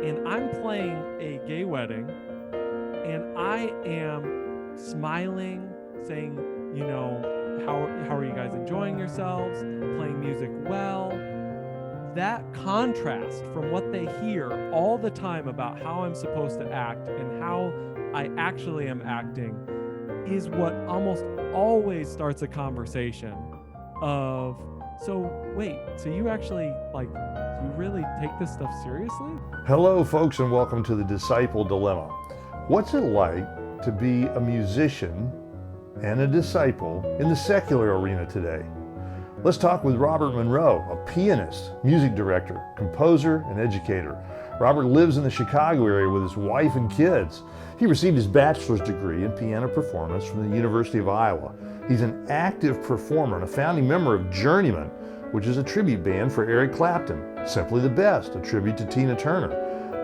and I'm playing a gay wedding, and I am smiling, saying, you know, how are you guys enjoying yourselves, playing music well. That contrast from what they hear all the time about how I'm supposed to act and how I actually am acting is what almost always starts a conversation of, so wait, so you actually, like, do you really take this stuff seriously? Hello, folks, and welcome to the Disciple Dilemma. What's it like to be a musician and a disciple in the secular arena today? Let's talk with Robert Monroe, a pianist, music director, composer, and educator. Robert lives in the Chicago area with his wife and kids. He received his bachelor's degree in piano performance from the University of Iowa. He's an active performer and a founding member of Journeyman, which is a tribute band for Eric Clapton. Simply the Best, a tribute to Tina Turner.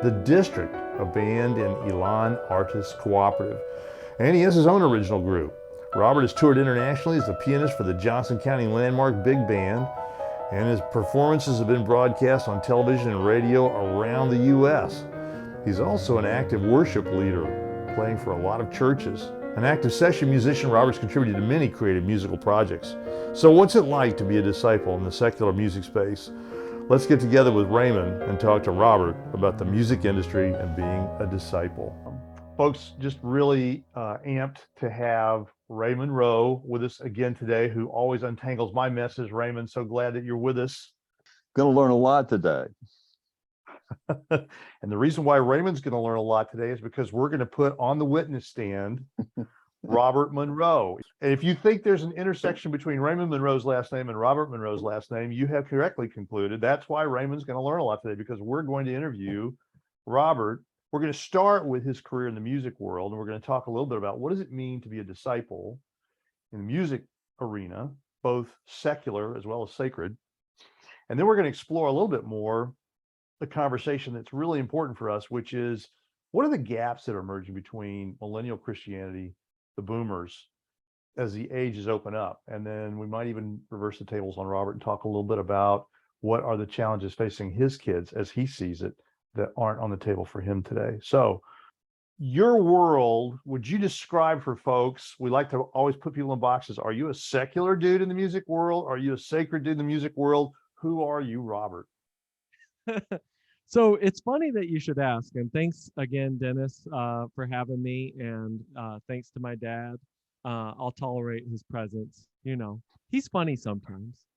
The District, a band in Élan Artists cooperative. And he has his own original group. Robert has toured internationally as the pianist for the Johnson County Landmark Big Band, and his performances have been broadcast on television and radio around the U.S. He's also an active worship leader, playing for a lot of churches. An active session musician, Robert's contributed to many creative musical projects. So what's it like to be a disciple in the secular music space? Let's get together with Raymond and talk to Robert about the music industry and being a disciple. Folks, just really amped to have Raymond Monroe with us again today, who always untangles my messes. Raymond, so glad that you're with us. Going to learn a lot today. And the reason why Raymond's going to learn a lot today is because we're going to put on the witness stand Robert Monroe. And if you think there's an intersection between Raymond Monroe's last name and Robert Monroe's last name, you have correctly concluded. That's why Raymond's going to learn a lot today, because we're going to interview Robert. We're going to start with his career in the music world, and we're going to talk a little bit about what does it mean to be a disciple in the music arena, both secular as well as sacred. And then we're going to explore a little bit more the conversation that's really important for us, which is what are the gaps that are emerging between millennial Christianity, the boomers, as the ages open up. And then we might even reverse the tables on Robert and talk a little bit about what are the challenges facing his kids as he sees it that aren't on the table for him today. So your world, would you describe for folks, we like to always put people in boxes. Are you a secular dude in the music world? Are you a sacred dude in the music world? Who are you, Robert? So it's funny that you should ask, and thanks again, Dennis, for having me, and thanks to my dad. I'll tolerate his presence. You know, he's funny sometimes.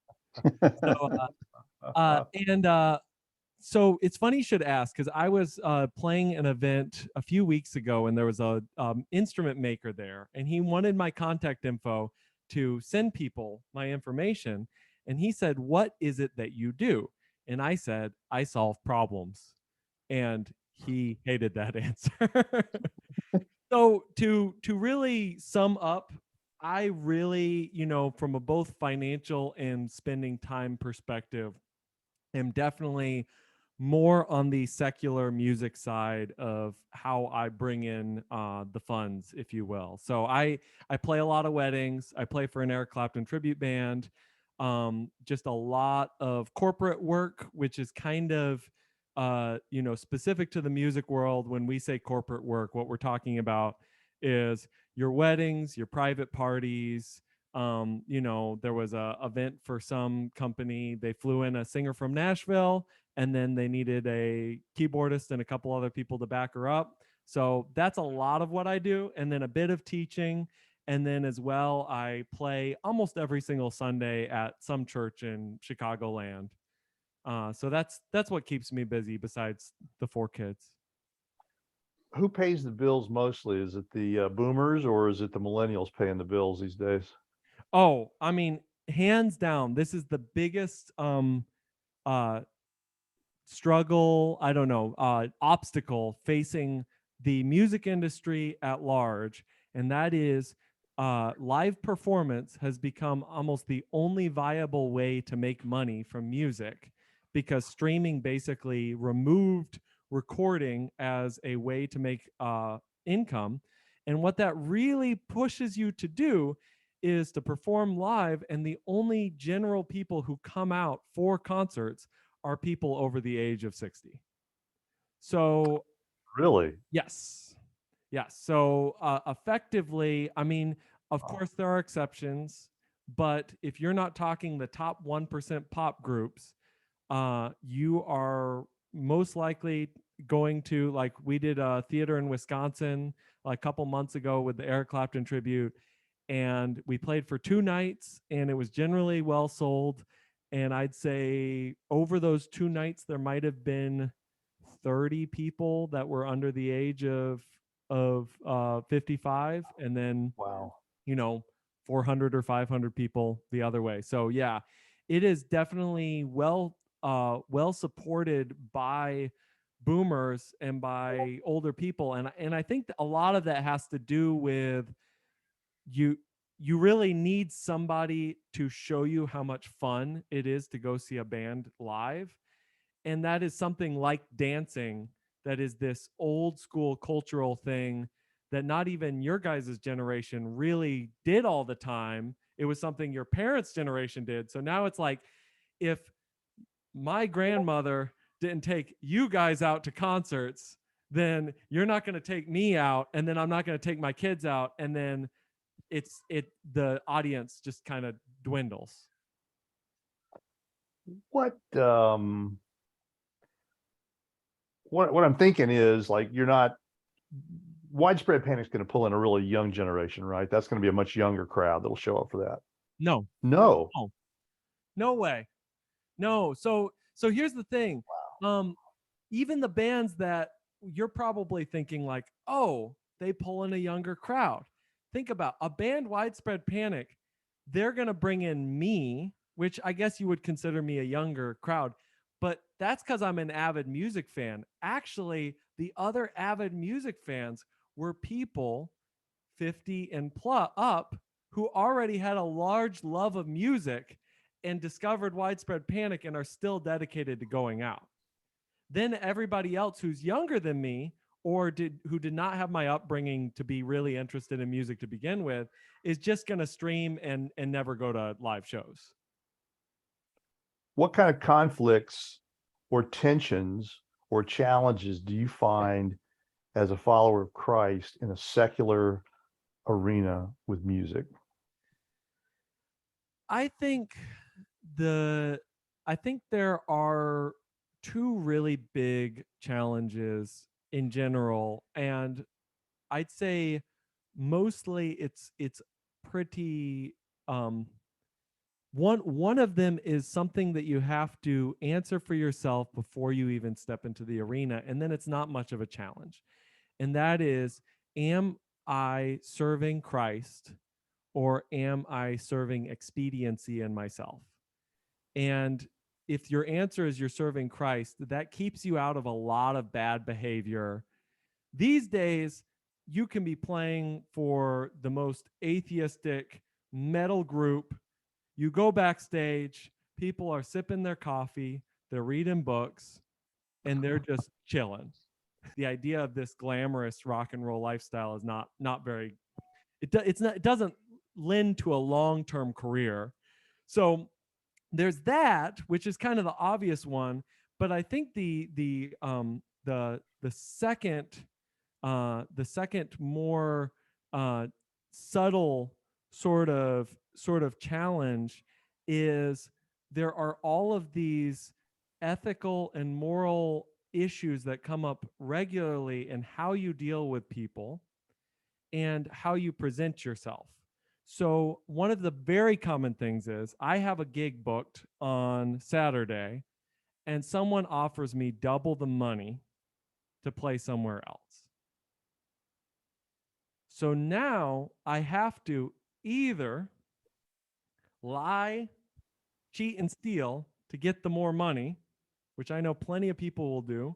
So it's funny you should ask, because I was playing an event a few weeks ago, and there was a instrument maker there, and he wanted my contact info to send people my information, and he said, "What is it that you do?" And I said, "I solve problems." And he hated that answer. So to really sum up, I really, from a both financial and spending time perspective, am definitely more on the secular music side of how I bring in the funds, if you will. So I play a lot of weddings. I play for an Eric Clapton tribute band. Just a lot of corporate work, which is kind of, specific to the music world. When we say corporate work, what we're talking about is your weddings, your private parties. There was a event for some company. They flew in a singer from Nashville, and then they needed a keyboardist and a couple other people to back her up. So that's a lot of what I do. And then a bit of teaching. And then as well, I play almost every single Sunday at some church in Chicagoland. So that's what keeps me busy besides the 4 kids. Who pays the bills mostly? Is it the boomers, or is it the millennials paying the bills these days? Oh, I mean, hands down, this is the biggest struggle, I don't know, obstacle facing the music industry at large. And that is live performance has become almost the only viable way to make money from music, because streaming basically removed recording as a way to make income. And what that really pushes you to do is to perform live, and the only general people who come out for concerts are people over the age of 60. So Really? yes. Yes. So effectively, I mean, of course, there are exceptions, but if you're not talking the top 1% pop groups, you are most likely going to, like, we did a theater in Wisconsin like a couple months ago with the Eric Clapton tribute, and we played for 2 nights, and it was generally well sold. And I'd say over those 2 nights, there might have been 30 people that were under the age of 55, and then Wow. 400 or 500 people the other way. So yeah, it is definitely well supported by boomers and by older people, and I think a lot of that has to do with you you really need somebody to show you how much fun it is to go see a band live. And that is something like dancing, that is this old school cultural thing that not even your guys' generation really did all the time. It was something your parents' generation did. So now it's like, if my grandmother didn't take you guys out to concerts, then you're not going to take me out, and then I'm not going to take my kids out, and then the audience just kind of dwindles. What what I'm thinking is, like, you're not widespread panic's going to pull in a really young generation, right? That's going to be a much younger crowd that'll show up for that. No, No. no way. No. So here's the thing. Even the bands that you're probably thinking like, oh, they pull in a younger crowd. Think about a band Widespread Panic. They're going to bring in me, which I guess you would consider me a younger crowd, but that's because I'm an avid music fan. Actually, the other avid music fans were people 50 and plus up who already had a large love of music and discovered Widespread Panic and are still dedicated to going out. Then everybody else who's younger than me, or who did not have my upbringing to be really interested in music to begin with, is just going to stream and never go to live shows. What kind of conflicts or tensions or challenges do you find as a follower of Christ in a secular arena with music? I think there are two really big challenges in general, and I'd say mostly it's pretty one of them is something that you have to answer for yourself before you even step into the arena, and then it's not much of a challenge. And that is, am I serving Christ, or am I serving expediency in myself? And if your answer is you're serving Christ, that keeps you out of a lot of bad behavior. These days, you can be playing for the most atheistic metal group. You go backstage, people are sipping their coffee, they're reading books, and they're just chilling. The idea of this glamorous rock and roll lifestyle is not very, it doesn't lend to a long-term career. So there's that, which is kind of the obvious one. But I think the second more subtle sort of challenge is there are all of these ethical and moral issues that come up regularly in how you deal with people and how you present yourself. So one of the very common things is I have a gig booked on Saturday, and someone offers me double the money to play somewhere else. So now I have to either lie, cheat, and steal to get the more money, which I know plenty of people will do,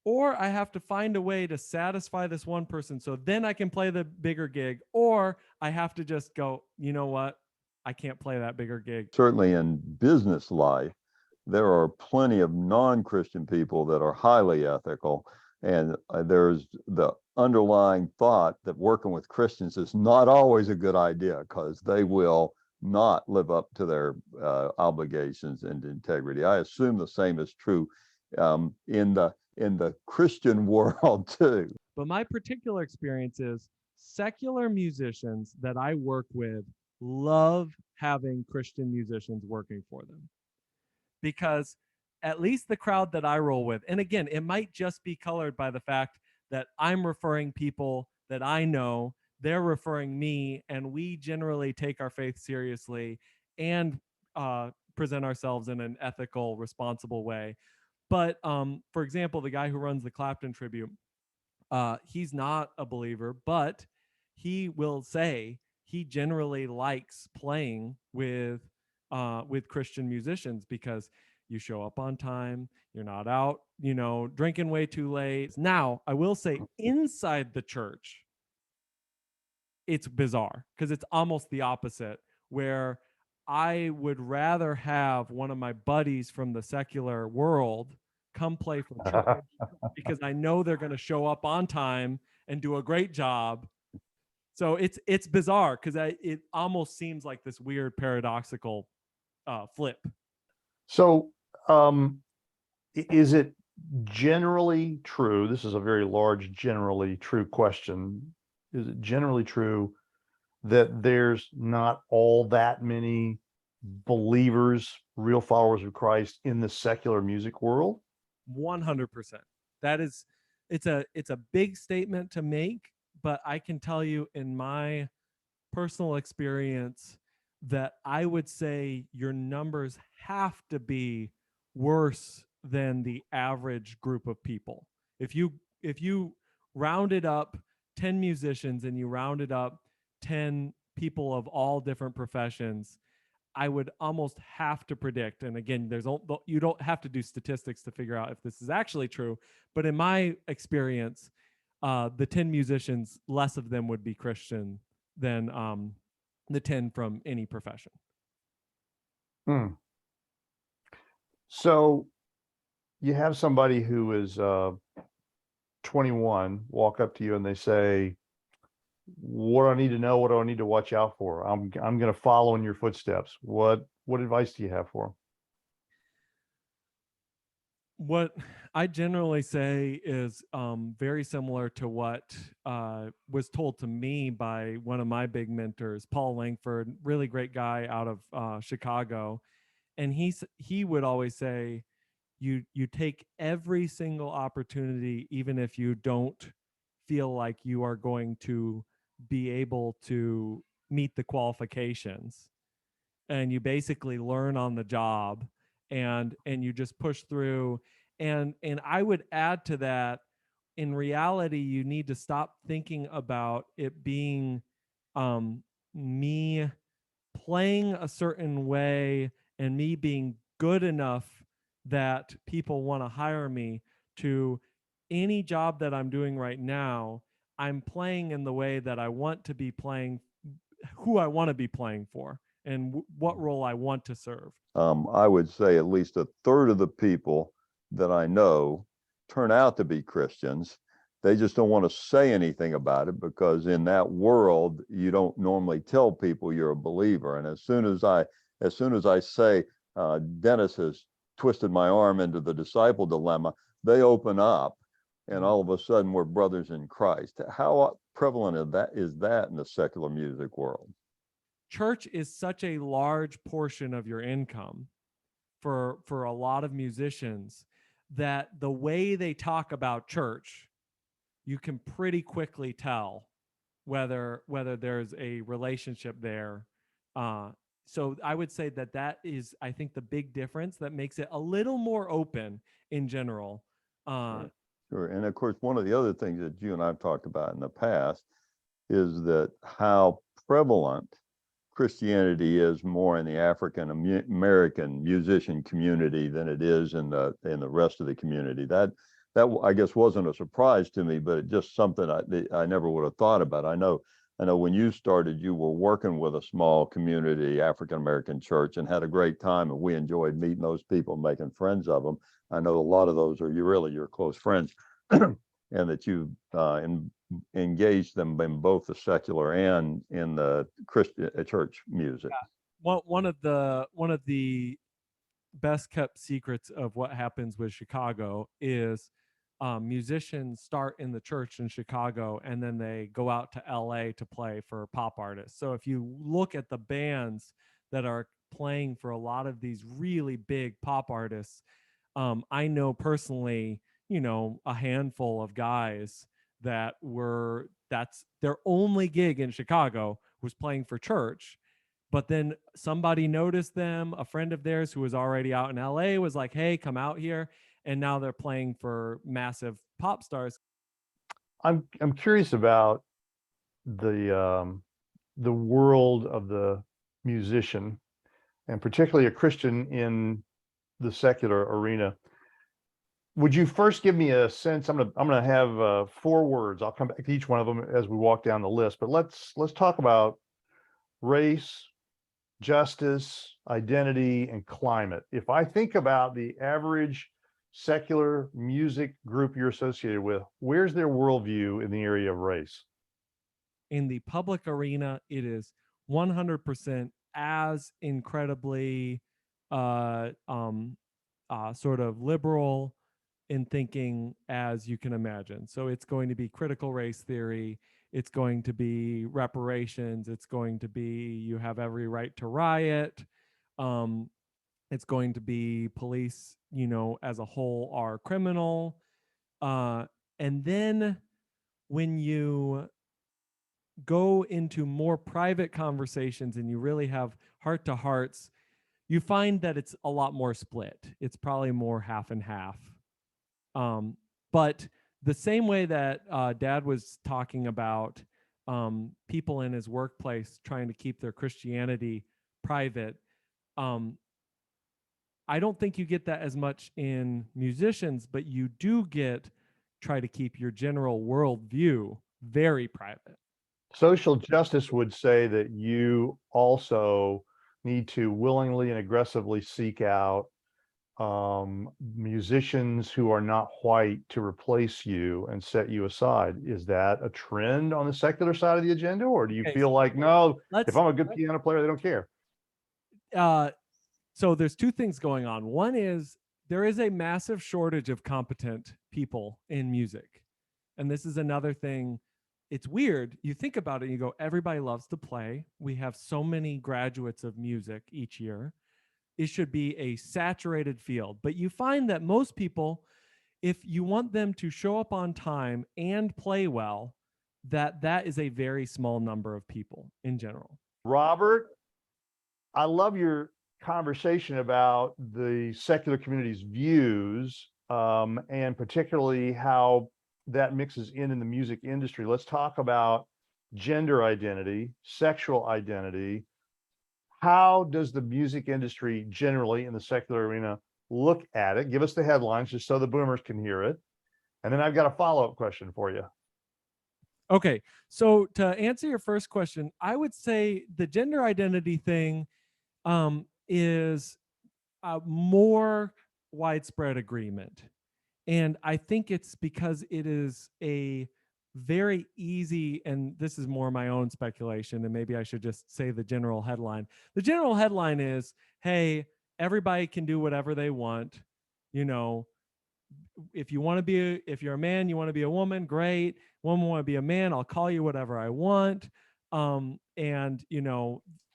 or I have to find a way to satisfy this one person so then I can play the bigger gig, or I have to just go, you know what? I can't play that bigger gig. Certainly in business life, there are plenty of non-Christian people that are highly ethical. And there's the underlying thought that working with Christians is not always a good idea, because they will not live up to their obligations and integrity. I assume the same is true in the Christian world too. But my particular experience is secular musicians that I work with love having Christian musicians working for them, because at least the crowd that I roll with, and again, it might just be colored by the fact that I'm referring people that I know, they're referring me, and we generally take our faith seriously and present ourselves in an ethical, responsible way. But for example, the guy who runs the Clapton tribute, he's not a believer, but he will say he generally likes playing with Christian musicians because you show up on time, you're not out, drinking way too late. Now, I will say inside the church, it's bizarre because it's almost the opposite, where I would rather have one of my buddies from the secular world come play for church because I know they're going to show up on time and do a great job. So it's bizarre because it almost seems like this weird paradoxical flip. So, is it generally true? This is a very large, generally true question. Is it generally true that there's not all that many believers, real followers of Christ in the secular music world? 100%. That is, it's a big statement to make, but I can tell you in my personal experience that I would say your numbers have to be worse than the average group of people. If you rounded up 10 musicians and you rounded up 10 people of all different professions, I would almost have to predict, and again, you don't have to do statistics to figure out if this is actually true, but in my experience, the 10 musicians, less of them would be Christian than the 10 from any profession. So you have somebody who is 21 walk up to you and they say, what do I need to know? What do I need to watch out for? I'm going to follow in your footsteps. What advice do you have for them? What I generally say is very similar to what was told to me by one of my big mentors, Paul Langford, really great guy out of Chicago. And he would always say, you take every single opportunity, even if you don't feel like you are going to be able to meet the qualifications, and you basically learn on the job, and you just push through. And I would add to that, in reality, you need to stop thinking about it being me playing a certain way and me being good enough that people want to hire me. To any job that I'm doing right now, I'm playing in the way that I want to be playing, who I want to be playing for, and what role I want to serve. I would say at least a third of the people that I know turn out to be Christians. They just don't want to say anything about it, because in that world, you don't normally tell people you're a believer. And as soon as I say, Dennis has twisted my arm into the disciple dilemma, they open up, and all of a sudden we're brothers in Christ. How prevalent is that in the secular music world? Church is such a large portion of your income for a lot of musicians that the way they talk about church, you can pretty quickly tell whether there's a relationship there. So I would say that is, I think, the big difference that makes it a little more open in general. Sure. And of course, one of the other things that you and I've talked about in the past is that how prevalent Christianity is more in the African American musician community than it is in the rest of the community. That I guess wasn't a surprise to me, but it's just something I never would have thought about. I know when you started, you were working with a small community African American church and had a great time, and we enjoyed meeting those people, making friends of them. I know a lot of those are your close friends, and that you've engaged them in both the secular and in the Christian church music. Well, one of the best kept secrets of what happens with Chicago is musicians start in the church in Chicago and then they go out to LA to play for pop artists. So if you look at the bands that are playing for a lot of these really big pop artists, I know personally, a handful of guys that's their only gig in Chicago was playing for church. But then somebody noticed them. A friend of theirs who was already out in LA was like, hey, come out here. And now they're playing for massive pop stars. I'm curious about the world of the musician, and particularly a Christian in the secular arena. Would you first give me a sense? I'm gonna have 4 words. I'll come back to each one of them as we walk down the list. But let's talk about race, justice, identity, and climate. If I think about the average secular music group you're associated with, where's their worldview in the area of race? In the public arena, it is 100% as incredibly sort of liberal in thinking as you can imagine. So it's going to be critical race theory. It's going to be reparations. It's going to be you have every right to riot. It's going to be police, as a whole are criminal. And then when you go into more private conversations and you really have heart to hearts, you find that it's a lot more split. It's probably more half and half. But the same way that Dad was talking about people in his workplace trying to keep their Christianity private, I don't think you get that as much in musicians, but you do try to keep your general worldview very private. Social justice would say that you also need to willingly and aggressively seek out musicians who are not white to replace you and set you aside. Is that a trend on the secular side of the agenda, or do you feel like, no, if I'm a good piano player, they don't care? So there's 2 things going on. One is there is a massive shortage of competent people in music. And this is another thing. It's weird. You think about it and you go, everybody loves to play. We have so many graduates of music each year. It should be a saturated field. But you find that most people, if you want them to show up on time and play well, that is a very small number of people in general. Robert, I love your conversation about the secular community's views, and particularly how that mixes in the music industry. Let's talk about gender identity, sexual identity. How does the music industry generally in the secular arena look at it? Give us the headlines just so the boomers can hear it. And then I've got a follow-up question for you. Okay, so to answer your first question, I would say the gender identity thing is a more widespread agreement. And I think it's because it is a very easy, and this is more my own speculation, and maybe I should just say the general headline. The general headline is, hey, everybody can do whatever they want. If you're a man, you want to be a woman, great. Woman want to be a man, I'll call you whatever I want. And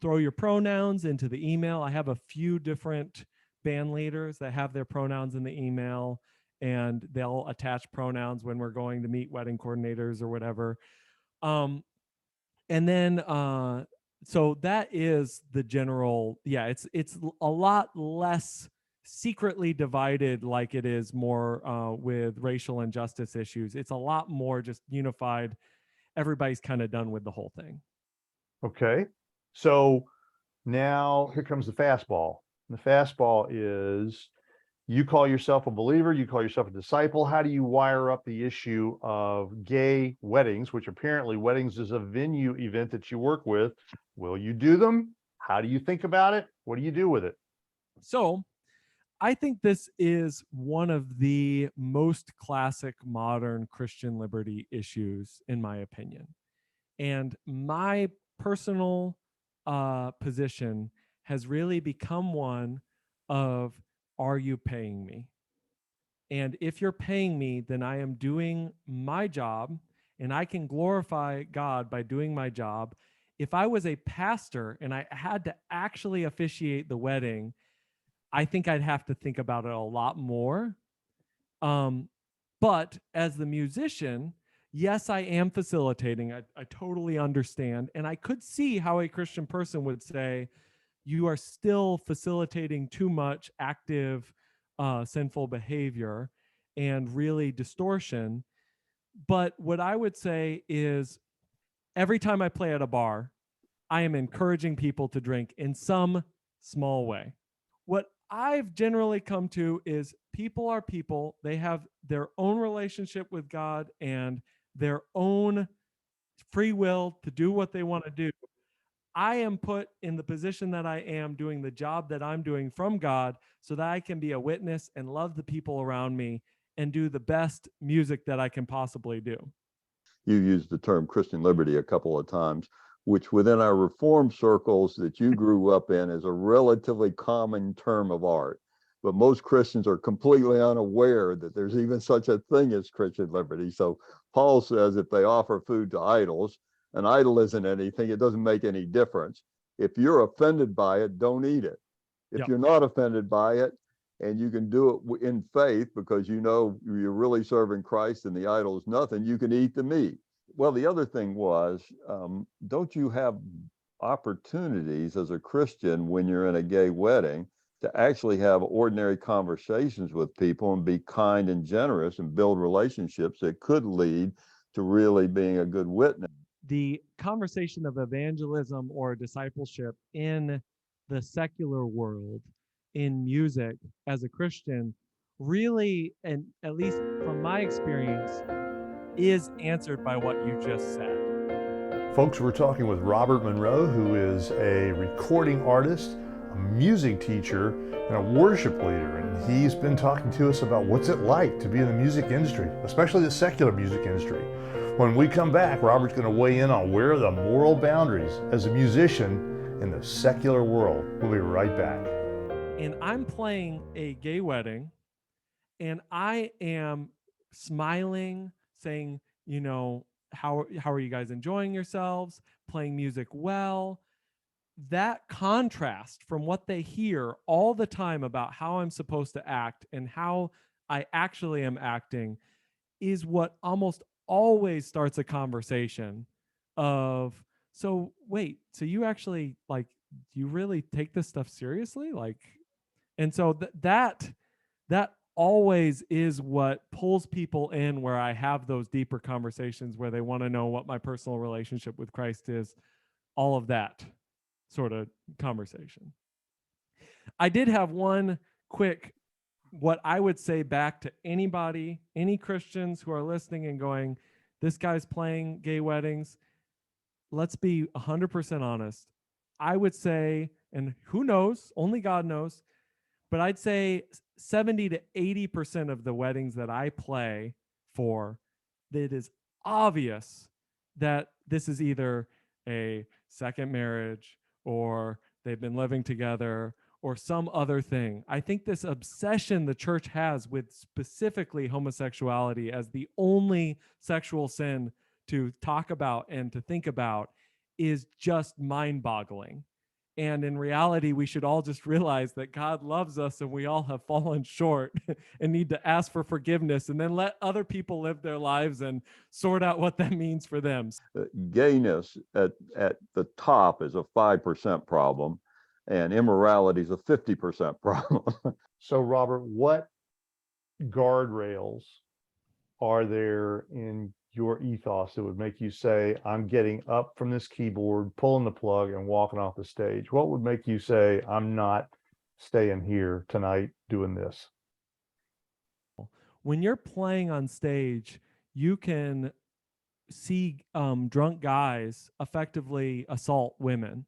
throw your pronouns into the email. I have a few different band leaders that have their pronouns in the email, and they'll attach pronouns when we're going to meet wedding coordinators or whatever. And then so that is the general. Yeah, it's a lot less secretly divided like it is more with racial injustice issues. It's a lot more just unified. Everybody's kind of done with the whole thing. Okay, so now here comes the fastball. The fastball is you call yourself a believer, you call yourself a disciple. How do you wire up the issue of gay weddings, which apparently weddings is a venue event that you work with? Will you do them? How do you think about it? What do you do with it? So I think this is one of the most classic modern Christian liberty issues, in my opinion. And my personal position has really become one of are you paying me? And if you're paying me, then I am doing my job, and I can glorify God by doing my job. If I was a pastor and I had to actually officiate the wedding, I think I'd have to think about it a lot more. But as the musician, yes, I am facilitating. I totally understand. And I could see how a Christian person would say, you are still facilitating too much active, sinful behavior and really distortion. But what I would say is every time I play at a bar, I am encouraging people to drink in some small way. What I've generally come to is people are people. They have their own relationship with God and their own free will to do what they want to do. I am put in the position that I am doing the job that I'm doing from God so that I can be a witness and love the people around me and do the best music that I can possibly do. You used the term Christian liberty a couple of times, which within our Reformed circles that you grew up in is a relatively common term of art. But most Christians are completely unaware that there's even such a thing as Christian liberty. So Paul says if they offer food to idols, an idol isn't anything, it doesn't make any difference. If you're offended by it, don't eat it. If you're not offended by it, and you can do it in faith because you know you're really serving Christ and the idol is nothing, you can eat the meat. Well, the other thing was, don't you have opportunities as a Christian when you're in a gay wedding to actually have ordinary conversations with people and be kind and generous and build relationships that could lead to really being a good witness? The conversation of evangelism or discipleship in the secular world, in music as a Christian, really, and at least from my experience, is answered by what you just said. Folks, we're talking with Robert Monroe, who is a recording artist, a music teacher, and a worship leader. And he's been talking to us about what's it like to be in the music industry, especially the secular music industry. When we come back, Robert's going to weigh in on where are the moral boundaries as a musician in the secular world. We'll be right back. And I'm playing a gay wedding, and I am smiling, saying, you know, how are you guys enjoying yourselves, playing music well. That contrast from what they hear all the time about how I'm supposed to act and how I actually am acting is what almost always starts a conversation of, so wait, so you actually, like, you really take this stuff seriously? Like, and so that always is what pulls people in, where I have those deeper conversations where they want to know what my personal relationship with Christ is, all of that sort of conversation. I did have one quick, what I would say back to anybody, any Christians who are listening and going, this guy's playing gay weddings. Let's be 100% honest. I would say, and who knows, only God knows, but I'd say 70 to 80% of the weddings that I play for, it is obvious that this is either a second marriage or they've been living together or some other thing. I think this obsession the church has with specifically homosexuality as the only sexual sin to talk about and to think about is just mind-boggling. And in reality, we should all just realize that God loves us and we all have fallen short and need to ask for forgiveness, and then let other people live their lives and sort out what that means for them. Gayness at the top is a 5% problem, and immorality is a 50% problem. So, Robert, what guardrails are there in your ethos that would make you say, I'm getting up from this keyboard, pulling the plug, and walking off the stage? What would make you say, I'm not staying here tonight doing this? When you're playing on stage, you can see drunk guys effectively assault women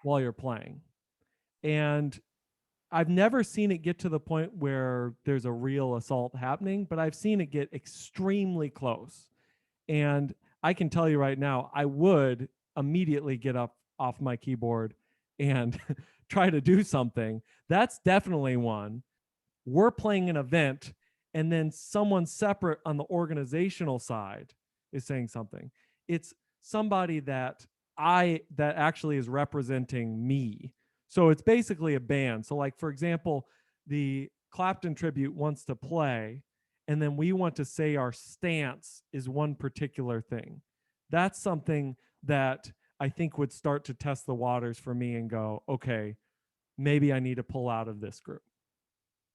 while you're playing. And I've never seen it get to the point where there's a real assault happening, but I've seen it get extremely close. And I can tell you right now, I would immediately get up off my keyboard and try to do something. That's definitely one. We're playing an event, and then someone separate on the organizational side is saying something. It's somebody that actually is representing me. So it's basically a band. So like, for example, the Clapton tribute wants to play, and then we want to say our stance is one particular thing. That's something that I think would start to test the waters for me and go, okay, maybe I need to pull out of this group.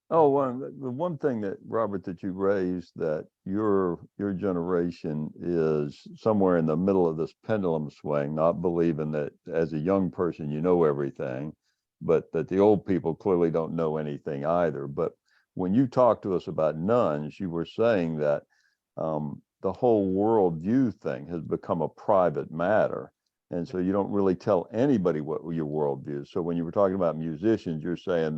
Oh, well, the one thing that, Robert, that you raised, that your generation is somewhere in the middle of this pendulum swing, not believing that as a young person you know everything, but that the old people clearly don't know anything either. But when you talked to us about nuns, you were saying that the whole worldview thing has become a private matter. And so you don't really tell anybody what your worldview is. So when you were talking about musicians, you're saying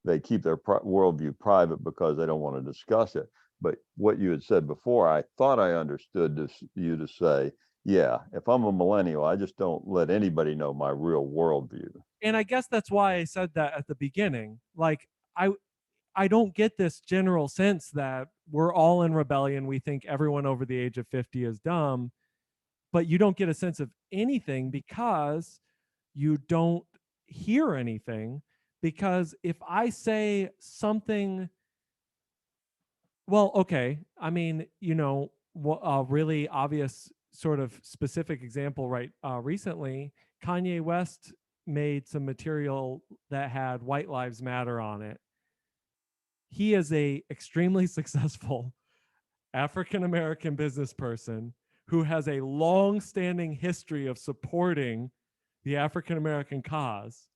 they keep their worldview private because they don't want to discuss it. But what you had said before, I thought I understood you to say, yeah, if I'm a millennial, I just don't let anybody know my real worldview. And I guess that's why I said that at the beginning. Like, I don't get this general sense that we're all in rebellion. We think everyone over the age of 50 is dumb, but you don't get a sense of anything because you don't hear anything. Because if I say something, well, okay, I mean, a really obvious sort of specific example, right? Recently, Kanye West made some material that had White Lives Matter on it. He is a extremely successful African American business person who has a long-standing history of supporting the African American cause.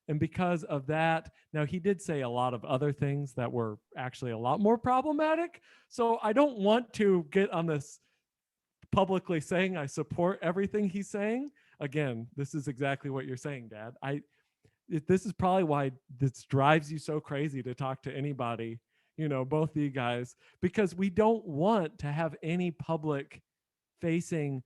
And because of that, now he did say a lot of other things that were actually a lot more problematic. So I don't want to get on this publicly saying I support everything he's saying. Again, this is exactly what you're saying, Dad. This is probably why this drives you so crazy to talk to anybody, both of you guys, because we don't want to have any public facing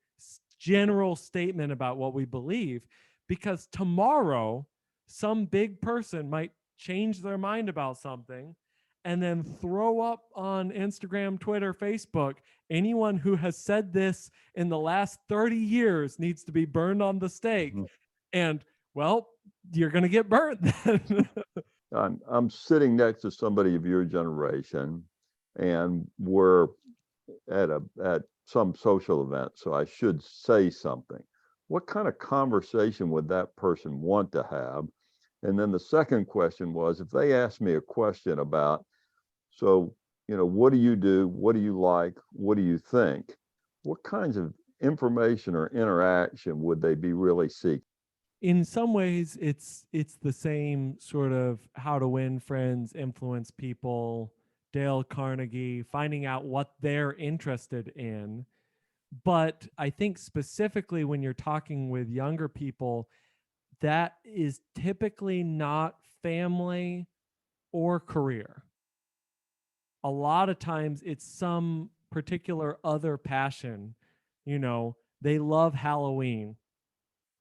general statement about what we believe, because tomorrow some big person might change their mind about something and then throw up on Instagram, Twitter, Facebook, anyone who has said this in the last 30 years needs to be burned on the stake. Mm-hmm. And well, you're going to get burnt then. I'm sitting next to somebody of your generation, and we're at some social event, so I should say something. What kind of conversation would that person want to have? And then the second question was, if they asked me a question about, so, what do you do? What do you like? What do you think? What kinds of information or interaction would they be really seeking? In some ways, it's the same sort of how to win friends, influence people, Dale Carnegie, finding out what they're interested in. But I think specifically when you're talking with younger people, that is typically not family or career. A lot of times it's some particular other passion. They love Halloween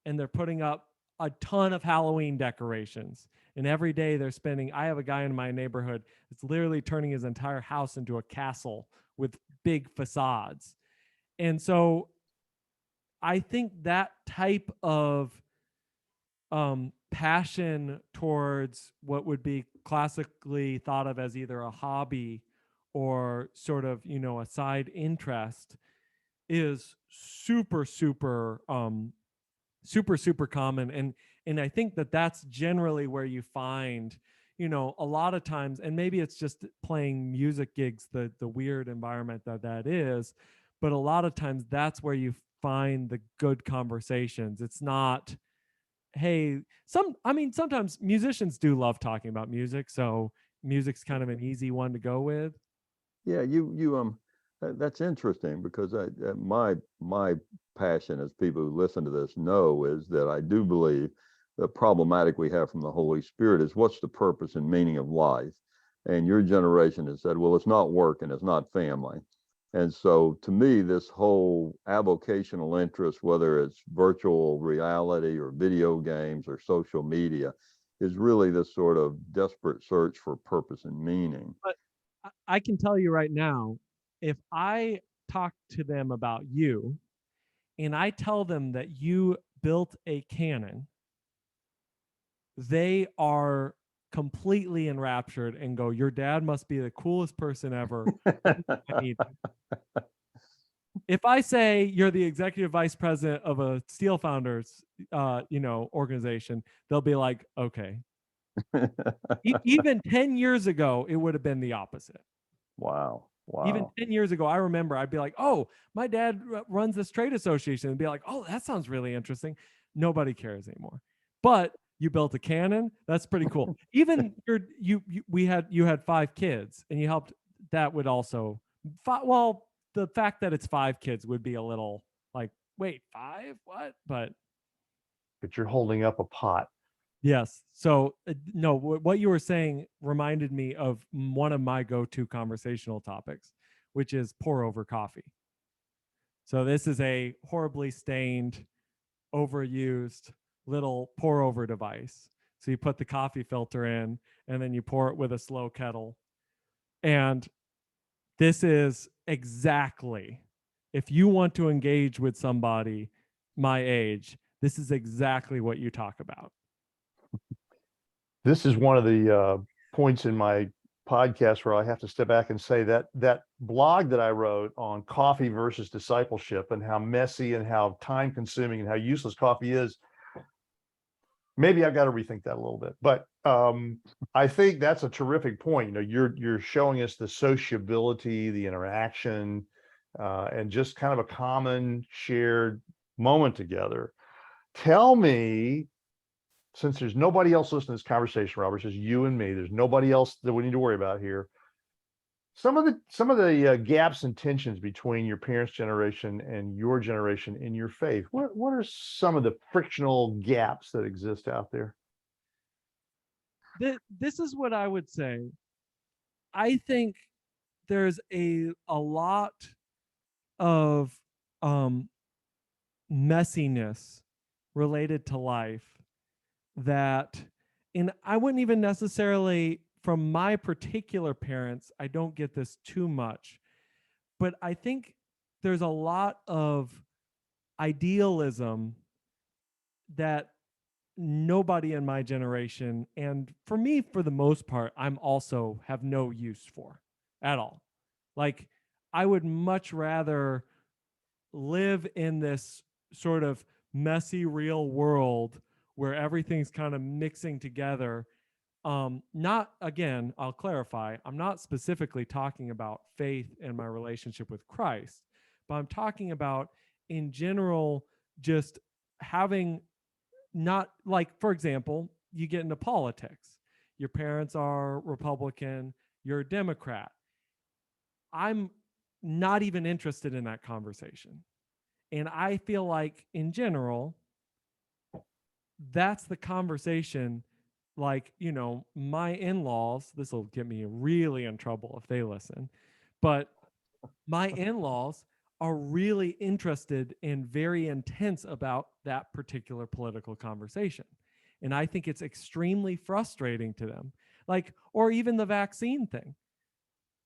and they're putting up a ton of Halloween decorations. And every day they're spending, I have a guy in my neighborhood that's literally turning his entire house into a castle with big facades. And so I think that type of passion towards what would be classically thought of as either a hobby or sort of, a side interest is super, super, super common. And I think that that's generally where you find, a lot of times, and maybe it's just playing music gigs, the weird environment that is, but a lot of times that's where you find the good conversations. It's not, hey, sometimes musicians do love talking about music, so music's kind of an easy one to go with. Yeah, that's interesting, because my passion, as people who listen to this know, is that I do believe the problematic we have from the Holy Spirit is, what's the purpose and meaning of life? And your generation has said, well, it's not work and it's not family. And so to me, this whole avocational interest, whether it's virtual reality or video games or social media, is really this sort of desperate search for purpose and meaning. But I can tell you right now, if I talk to them about you and I tell them that you built a cannon, they are completely enraptured and go, your dad must be the coolest person ever. I need you. If I say you're the executive vice president of a steel founders, organization, they'll be like, okay. Even 10 years ago, it would have been the opposite. Wow. Even 10 years ago, I remember I'd be like, oh, my dad runs this trade association, and be like, oh, that sounds really interesting. Nobody cares anymore. But you built a cannon. That's pretty cool. Even you had 5 kids, and you helped. That would also, well, the fact that it's 5 kids would be a little like, wait, 5? What? But you're holding up a pot. yes. So no, what you were saying reminded me of one of my go-to conversational topics, which is pour over coffee. So this is a horribly stained, overused little pour over device. So you put the coffee filter in and then you pour it with a slow kettle. And this is exactly, if you want to engage with somebody my age, this is exactly what you talk about. This is one of the points in my podcast where I have to step back and say that that blog that I wrote on coffee versus discipleship and how messy and how time consuming and how useless coffee is, maybe I've got to rethink that a little bit. But I think that's a terrific point. You're showing us the sociability, the interaction, and just kind of a common shared moment together. Tell me, since there's nobody else listening to this conversation, Robert, it's just you and me, there's nobody else that we need to worry about here. Some of the gaps and tensions between your parents' generation and your generation in your faith. What are some of the frictional gaps that exist out there? This is what I would say. I think there's a lot of messiness related to life that, and I wouldn't even necessarily, from my particular parents, I don't get this too much, but I think there's a lot of idealism that nobody in my generation, and for me, for the most part, I'm also have no use for at all. Like, I would much rather live in this sort of messy real world where everything's kind of mixing together. Not, again, I'll clarify, I'm not specifically talking about faith and my relationship with Christ, but I'm talking about in general, just having, not like, for example, you get into politics. Your parents are Republican, you're a Democrat. I'm not even interested in that conversation. And I feel like in general, that's the conversation. Like, my in-laws, this will get me really in trouble if they listen, but my in-laws are really interested and very intense about that particular political conversation. And I think it's extremely frustrating to them. Like, or even the vaccine thing.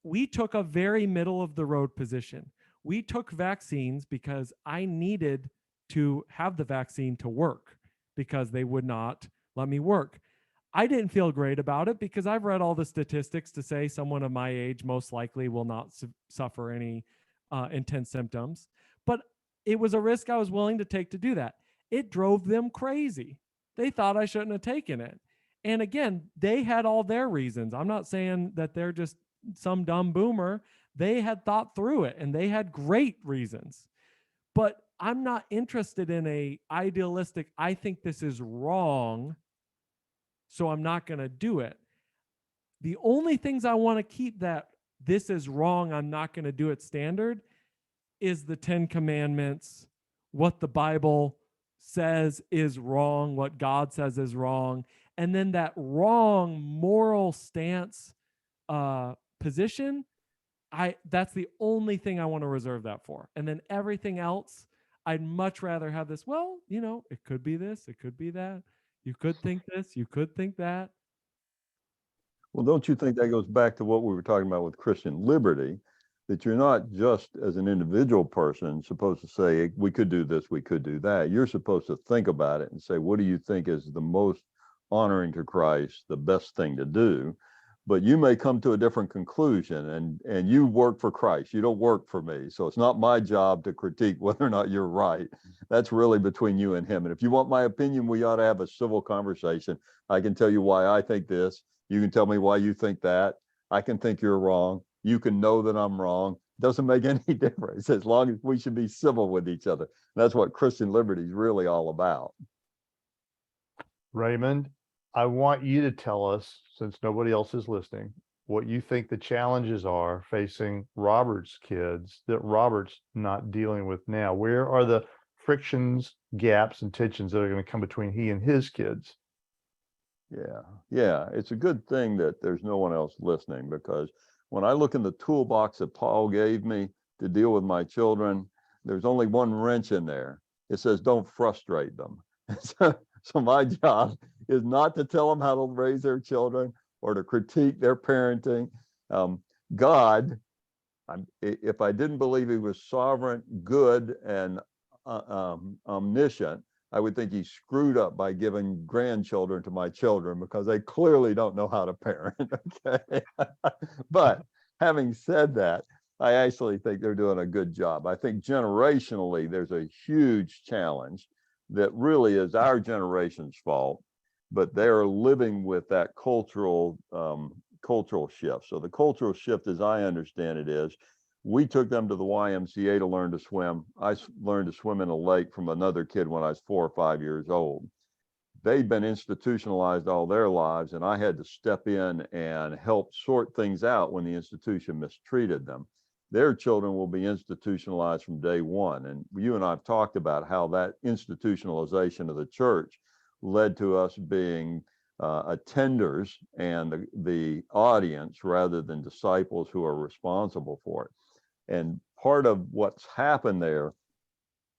We took a very middle of the road position. We took vaccines because I needed to have the vaccine to work because they would not let me work. I didn't feel great about it because I've read all the statistics to say someone of my age most likely will not suffer any intense symptoms. But it was a risk I was willing to take to do that. It drove them crazy. They thought I shouldn't have taken it. And again, they had all their reasons. I'm not saying that they're just some dumb boomer. They had thought through it and they had great reasons. But I'm not interested in a idealistic, I think this is wrong, so I'm not going to do it. The only things I want to keep that this is wrong, I'm not going to do it standard is the 10 Commandments, what the Bible says is wrong, what God says is wrong, and then that wrong moral stance position, that's the only thing I want to reserve that for. And then everything else, I'd much rather have this, well, it could be this, it could be that. You could think this, you could think that. Well, don't you think that goes back to what we were talking about with Christian liberty, that you're not just as an individual person supposed to say, we could do this, we could do that. You're supposed to think about it and say, what do you think is the most honoring to Christ, the best thing to do? But you may come to a different conclusion, and you work for Christ. You don't work for me. So it's not my job to critique whether or not you're right. That's really between you and him. And if you want my opinion, we ought to have a civil conversation. I can tell you why I think this. You can tell me why you think that. I can think you're wrong. You can know that I'm wrong. Doesn't make any difference, as long as we should be civil with each other. That's what Christian liberty is really all about. Raymond, I want you to tell us, since nobody else is listening, what you think the challenges are facing Robert's kids that Robert's not dealing with now. Where are the frictions, gaps, and tensions that are going to come between he and his kids? Yeah. It's a good thing that there's no one else listening, because when I look in the toolbox that Paul gave me to deal with my children, there's only one wrench in there. It says, don't frustrate them. So my job is not to tell them how to raise their children or to critique their parenting. God, if I didn't believe he was sovereign, good, and omniscient, I would think he screwed up by giving grandchildren to my children, because they clearly don't know how to parent. Okay. But having said that, I actually think they're doing a good job. I think generationally, there's a huge challenge that really is our generation's fault, but they're living with that cultural shift. So the cultural shift, as I understand it, is we took them to the YMCA to learn to swim. I learned to swim in a lake from another kid when I was 4 or 5 years old. They'd been institutionalized all their lives, and I had to step in and help sort things out when the institution mistreated them. Their children will be institutionalized from day one. And you and I have talked about how that institutionalization of the church led to us being attenders and the audience rather than disciples who are responsible for it. And part of what's happened there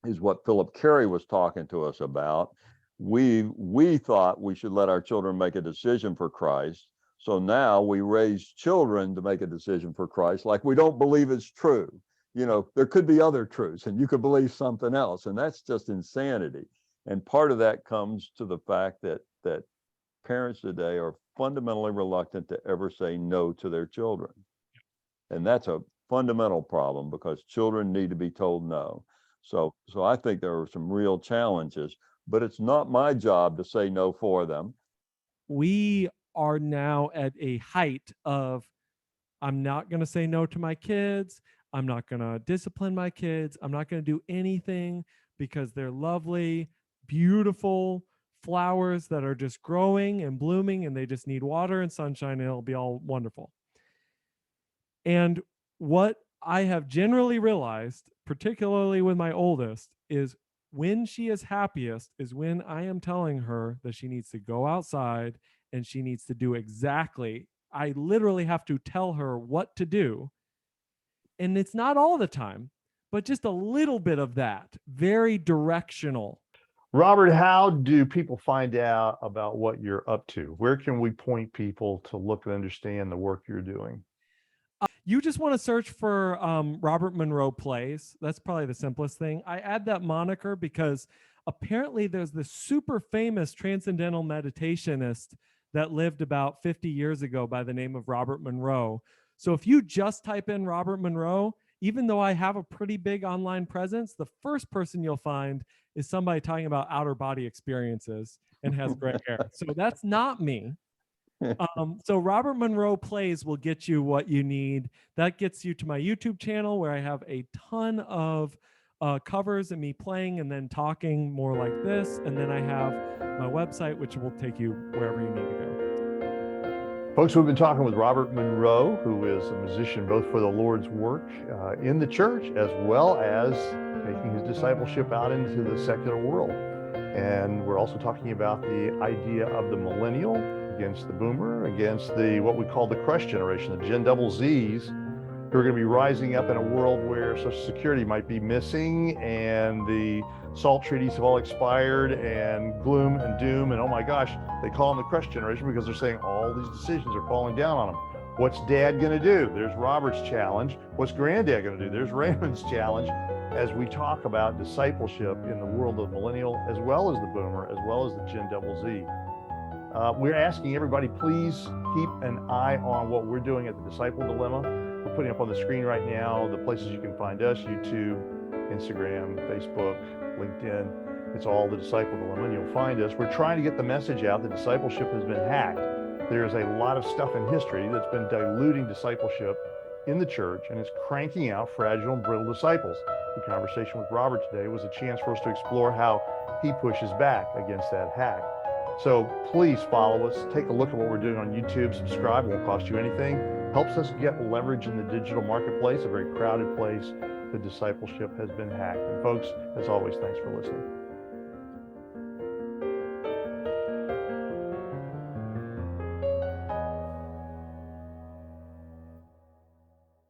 is what Philip Carey was talking to us about. We thought we should let our children make a decision for Christ. So now we raise children to make a decision for Christ, like we don't believe it's true. You know, there could be other truths and you could believe something else, and that's just insanity. And part of that comes to the fact that parents today are fundamentally reluctant to ever say no to their children. And that's a fundamental problem, because children need to be told no. So I think there are some real challenges, but it's not my job to say no for them. We are now at a height of, I'm not going to say no to my kids. I'm not going to discipline my kids. I'm not going to do anything, because they're lovely, beautiful flowers that are just growing and blooming, and they just need water and sunshine, and it'll be all wonderful. And what I have generally realized, particularly with my oldest, is when she is happiest is when I am telling her that she needs to go outside and she needs to do exactly. I literally have to tell her what to do. And it's not all the time, but just a little bit of that, very directional. Robert, how do people find out about what you're up to? Where can we point people to look and understand the work you're doing? You just want to search for Robert Monroe Plays. That's probably the simplest thing. I add that moniker because apparently there's this super famous transcendental meditationist that lived about 50 years ago by the name of Robert Monroe. So if you just type in Robert Monroe, even though I have a pretty big online presence, the first person you'll find is somebody talking about outer body experiences and has gray hair. So that's not me. So Robert Monroe Plays will get you what you need. That gets you to my YouTube channel, where I have a ton of covers and me playing and then talking more like this. And then I have my website, which will take you wherever you need to go. Folks, we've been talking with Robert Monroe, who is a musician both for the Lord's work in the church, as well as taking his discipleship out into the secular world. And we're also talking about the idea of the millennial against the boomer, against the what we call the crush generation, the Gen double Zs, who are going to be rising up in a world where Social Security might be missing and the SALT treaties have all expired and gloom and doom. And oh my gosh, they call them the crush generation because they're saying all these decisions are falling down on them. What's dad going to do? There's Robert's challenge. What's granddad going to do? There's Raymond's challenge. As we talk about discipleship in the world of millennial, as well as the boomer, as well as the Gen Double Z. We're asking everybody, please keep an eye on what we're doing at the Disciple Dilemma. We're putting up on the screen right now the places you can find us: YouTube, Instagram, Facebook, LinkedIn. It's all the Disciple Dilemma, and you'll find us. We're trying to get the message out that discipleship has been hacked. There's a lot of stuff in history that's been diluting discipleship in the church, and it's cranking out fragile and brittle disciples. The conversation with Robert today was a chance for us to explore how he pushes back against that hack. So please follow us, take a look at what we're doing on YouTube, subscribe, it won't cost you anything. Helps us get leverage in the digital marketplace, a very crowded place. The discipleship has been hacked. And folks, as always, thanks for listening.